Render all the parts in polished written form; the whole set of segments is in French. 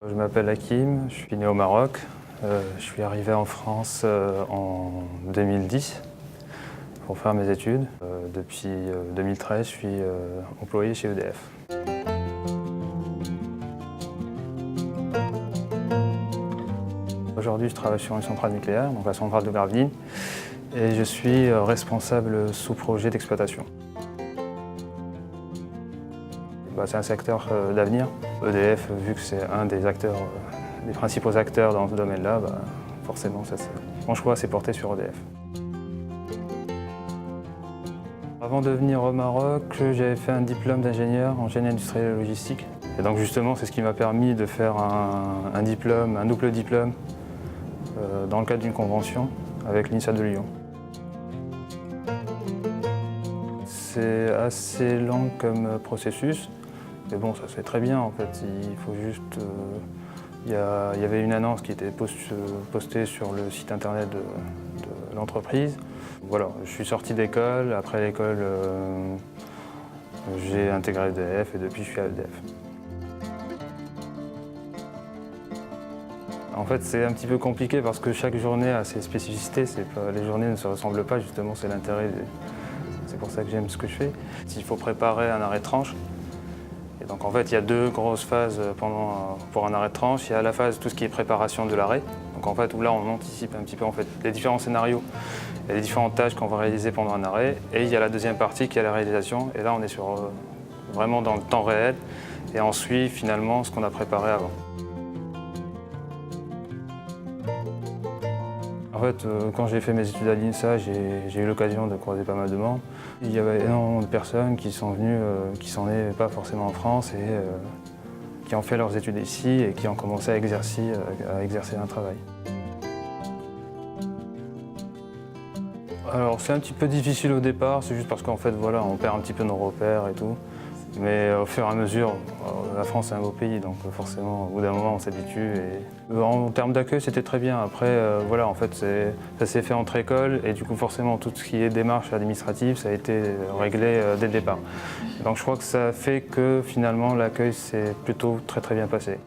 Je m'appelle Hakim, je suis né au Maroc. Je suis arrivé en France en 2010 pour faire mes études. Depuis 2013, je suis employé chez EDF. Aujourd'hui, je travaille sur une centrale nucléaire, donc la centrale de Gravelines, et je suis responsable sous-projet d'exploitation. C'est un secteur d'avenir. EDF, vu que c'est un des acteurs, des principaux acteurs dans ce domaine-là, forcément, mon choix s'est porté sur EDF. Avant de venir au Maroc, j'avais fait un diplôme d'ingénieur en génie industriel et logistique. Et donc justement, c'est ce qui m'a permis de faire un double diplôme, dans le cadre d'une convention avec l'INSA de Lyon. C'est assez long comme processus, mais bon, ça se fait très bien en fait. Il faut juste... il y avait une annonce qui était postée sur le site internet de l'entreprise. Voilà, je suis sorti d'école. Après l'école, j'ai intégré EDF et depuis je suis à EDF. En fait, c'est un petit peu compliqué parce que chaque journée a ses spécificités. Les journées ne se ressemblent pas, justement, c'est l'intérêt. C'est pour ça que j'aime ce que je fais. Il faut préparer un arrêt de tranche. Et donc en fait, il y a deux grosses phases pour un arrêt de tranche. Il y a la phase tout ce qui est préparation de l'arrêt. Donc en fait, où là on anticipe un petit peu en fait, les différents scénarios et les différentes tâches qu'on va réaliser pendant un arrêt. Et il y a la deuxième partie qui est la réalisation. Et là on est vraiment dans le temps réel. Et on suit finalement ce qu'on a préparé avant. En fait, quand j'ai fait mes études à l'INSA, j'ai eu l'occasion de croiser pas mal de monde. Il y avait énormément de personnes qui sont venues, qui sont nées pas forcément en France et qui ont fait leurs études ici et qui ont commencé à exercer un travail. Alors c'est un petit peu difficile au départ, c'est juste parce qu'en fait voilà, on perd un petit peu nos repères et tout. Mais au fur et à mesure, la France c'est un beau pays, donc forcément au bout d'un moment on s'habitue. En termes d'accueil c'était très bien. Après voilà, en fait ça s'est fait entre écoles et du coup forcément tout ce qui est démarche administrative ça a été réglé dès le départ. Donc je crois que ça fait que finalement l'accueil s'est plutôt très bien passé.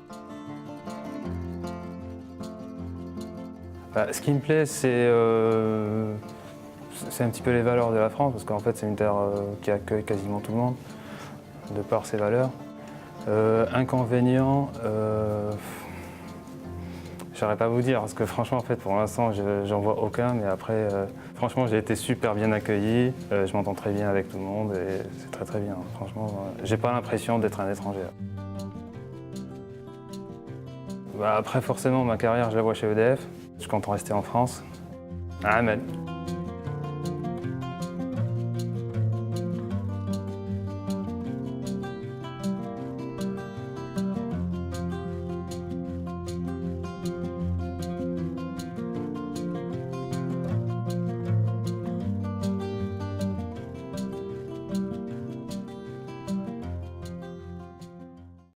Ce qui me plaît c'est un petit peu les valeurs de la France parce qu'en fait c'est une terre qui accueille quasiment tout le monde, de par ses valeurs. Inconvénients, je saurais pas vous dire parce que franchement en fait pour l'instant j'en vois aucun, mais après franchement j'ai été super bien accueilli, je m'entends très bien avec tout le monde et c'est très bien. Franchement, j'ai pas l'impression d'être un étranger. Après forcément ma carrière je la vois chez EDF, je compte rester en France. Amen.